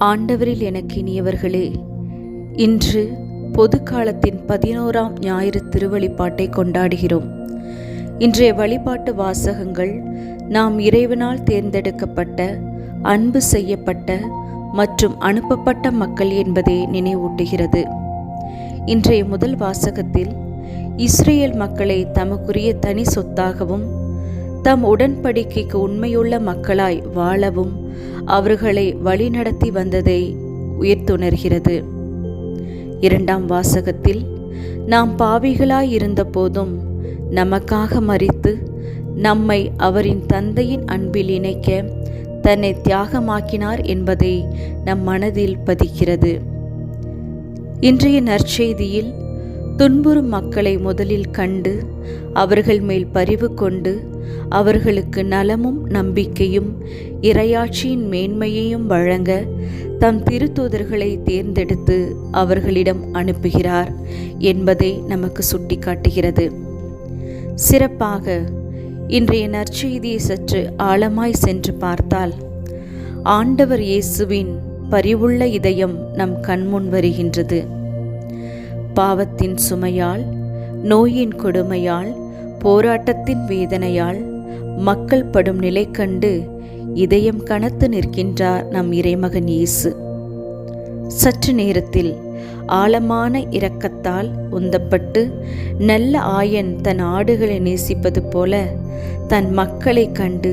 ஆண்டவரில் எனக்கு இனியவர்களே, இன்று பொதுக்காலத்தின் 11ஆம் ஞாயிறு திருவழிபாட்டை கொண்டாடுகிறோம். இன்றைய வழிபாட்டு வாசகங்கள் நாம் இறைவனால் தேர்ந்தெடுக்கப்பட்ட, அன்பு செய்யப்பட்ட மற்றும் அனுப்பப்பட்ட மக்கள் என்பதை நினைவூட்டுகிறது. இன்றைய முதல் வாசகத்தில் இஸ்ரேல் மக்களை தமக்குரிய தனி சொத்தாகவும் தம் உடன்படிக்கைக்கு உண்மையுள்ள மக்களாய் வாழவும் அவர்களை வழிநடத்தி வந்ததை உயர்த்துணர்கிறது. இரண்டாம் வாசகத்தில் நாம் பாவிகளாய் இருந்த போதும் நமக்காக மரித்து நம்மை அவரின் தந்தையின் அன்பில் இணைக்க தன்னை தியாகமாக்கினார் என்பதை நம் மனதில் பதிக்கிறது. இன்றைய நற்செய்தியில் துன்புறும் மக்களை முதலில் கண்டு அவர்கள் மேல் பரிவு கொண்டு அவர்களுக்கு நலமும் நம்பிக்கையும் இறையாட்சியின் மேன்மையையும் வழங்க தம் திருத்தூதர்களை தேர்ந்தெடுத்து அவர்களிடம் அனுப்புகிறார் என்பதை நமக்கு சுட்டிக்காட்டுகிறது. சிறப்பாக இன்றைய நற்செய்தியை சற்று ஆழமாய் சென்று பார்த்தால் ஆண்டவர் இயேசுவின் பரிவுள்ள இதயம் நம் கண்முன் வருகின்றது. பாவத்தின் சுமையால், நோயின் கொடுமையால், போராட்டத்தின் வேதனையால் மக்கள் படும் நிலை கண்டு இதயம் கனத்து நிற்கின்றார் நம் இறைமகன் இயேசு. சற்று நேரத்தில் ஆழமான இரக்கத்தால் உந்தப்பட்டு நல்ல ஆயன் தன் ஆடுகளை நேசிப்பது போல தன் மக்களை கண்டு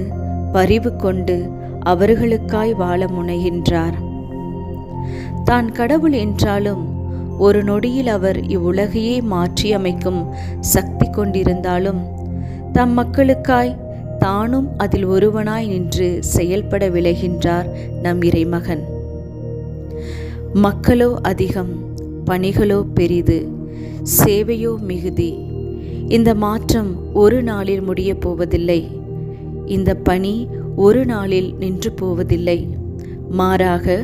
பரிவு கொண்டு அவர்களுக்காய் வாழ முனைகின்றார். தான் கடவுள் என்றாலும் ஒரு நொடியில் அவர் இவ்வுலகையே மாற்றி அமைக்கும் சக்தி கொண்டிருந்தாலும் தம் மக்களுக்காய் தானும் அதில் ஒருவனாய் நின்று செயல்பட விளைகின்றார் நம் இறைமகன். மக்களோ அதிகம், பணிகளோ பெரிது, சேவையோ மிகுதி. இந்த மாற்றம் ஒரு நாளில் முடிய போவதில்லை. இந்த பணி ஒரு நாளில் நின்று போவதில்லை. மாறாக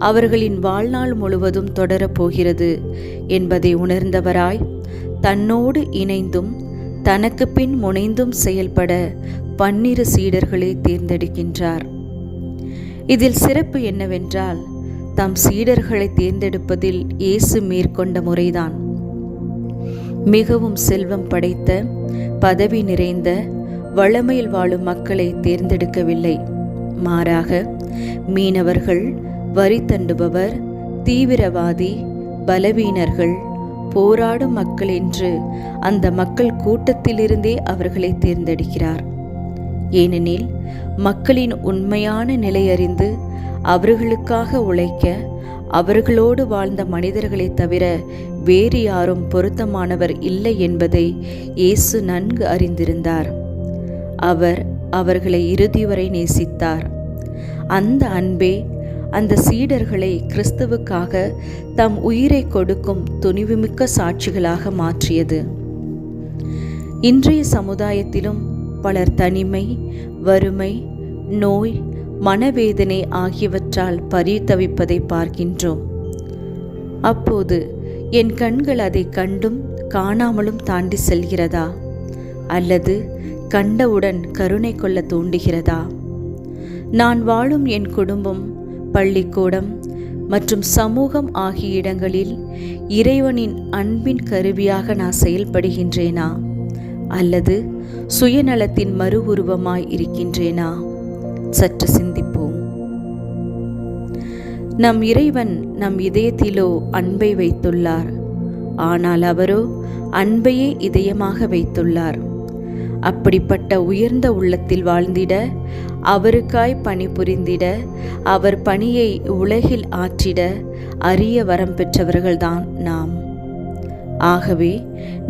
அவர்களின் வாழ்நாள் முழுவதும் தொடரப்போகிறது என்பதை உணர்ந்தவராய் தன்னோடு இணைந்தும் தனக்கு பின் முனைந்தும் செயல்பட 12 சீடர்களை தேர்ந்தெடுக்கின்றார். இதில் சிறப்பு என்னவென்றால் தம் சீடர்களை தேர்ந்தெடுப்பதில் இயேசு மேற்கொண்ட முறைதான். மிகவும் செல்வம் படைத்த, பதவி நிறைந்த, வளமையில் வாழும் மக்களை தேர்ந்தெடுக்கவில்லை. மாறாக மீனவர்கள், வரி தண்டுபவர், தீவிரவாதி, பலவீனர்கள், போராடும் மக்கள் என்று அந்த மக்கள் கூட்டத்திலிருந்தே அவர்களை தேர்ந்தெடுக்கிறார். ஏனெனில் மக்களின் உண்மையான நிலை அறிந்து அவர்களுக்காக உழைக்க அவர்களோடு வாழ்ந்த மனிதர்களை தவிர வேறு யாரும் பொருத்தமானவர் இல்லை என்பதை இயேசு நன்கு அறிந்திருந்தார். அவர் அவர்களை இறுதி வரை நேசித்தார். அந்த அன்பே அந்த சீடர்களை கிறிஸ்துவுக்காக தம் உயிரை கொடுக்கும் துணிவுமிக்க சாட்சிகளாக மாற்றியது. இன்றைய சமுதாயத்திலும் பலர் தனிமை, வறுமை, நோய், மனவேதனை ஆகியவற்றால் பரிதவிப்பதை பார்க்கின்றோம். அப்போது என் கண்கள் அதை கண்டும் காணாமலும் தாண்டி செல்கிறதா? அல்லது கண்டவுடன் கருணை கொள்ள தூண்டுகிறதா? நான் வாழும் என் குடும்பம், பள்ளிக்கூடம் மற்றும் சமூகம் ஆகிய இடங்களில் இறைவனின் அன்பின் கருவியாக நான் செயல்படுகின்றேனா? அல்லது சுயநலத்தின் மறு உருவமாய் இருக்கின்றேனா? சற்று சிந்திப்போம். நம் இறைவன் நம் இதயத்திலோ அன்பை வைத்துள்ளார். ஆனால் அவரோ அன்பையே இதயமாக வைத்துள்ளார். அப்படிப்பட்ட உயர்ந்த உள்ளத்தில் வாழ்ந்திட, அவருக்காய் பணிபுரிந்திட, அவர் பணியை உலகில் ஆற்றிட அரிய வரம் பெற்றவர்கள்தான் நாம். ஆகவே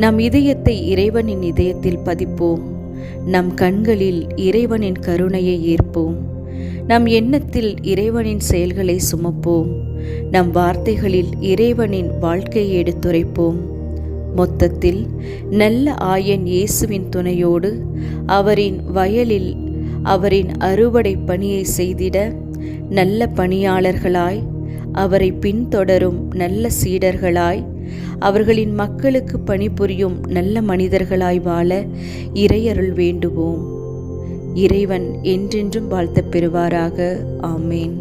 நம் இதயத்தை இறைவனின் இதயத்தில் பதிப்போம். நம் கண்களில் இறைவனின் கருணையை ஏற்போம். நம் எண்ணத்தில் இறைவனின் செயல்களை சுமப்போம். நம் வார்த்தைகளில் இறைவனின் வாழ்க்கையை எடுத்துரைப்போம். மொத்தத்தில் நல்ல ஆயன் இயேசுவின் துணையோடு அவரின் வயலில் அவரின் அறுவடை பணியை செய்திட நல்ல பணியாளர்களாய், அவரை பின்தொடரும் நல்ல சீடர்களாய், அவர்களின் மக்களுக்கு பணிபுரியும் நல்ல மனிதர்களாய் வாழ இறையருள் வேண்டுவோம். இறைவன் என்றென்றும் வாழ்த்தப் பெறுவாராக. ஆமேன்.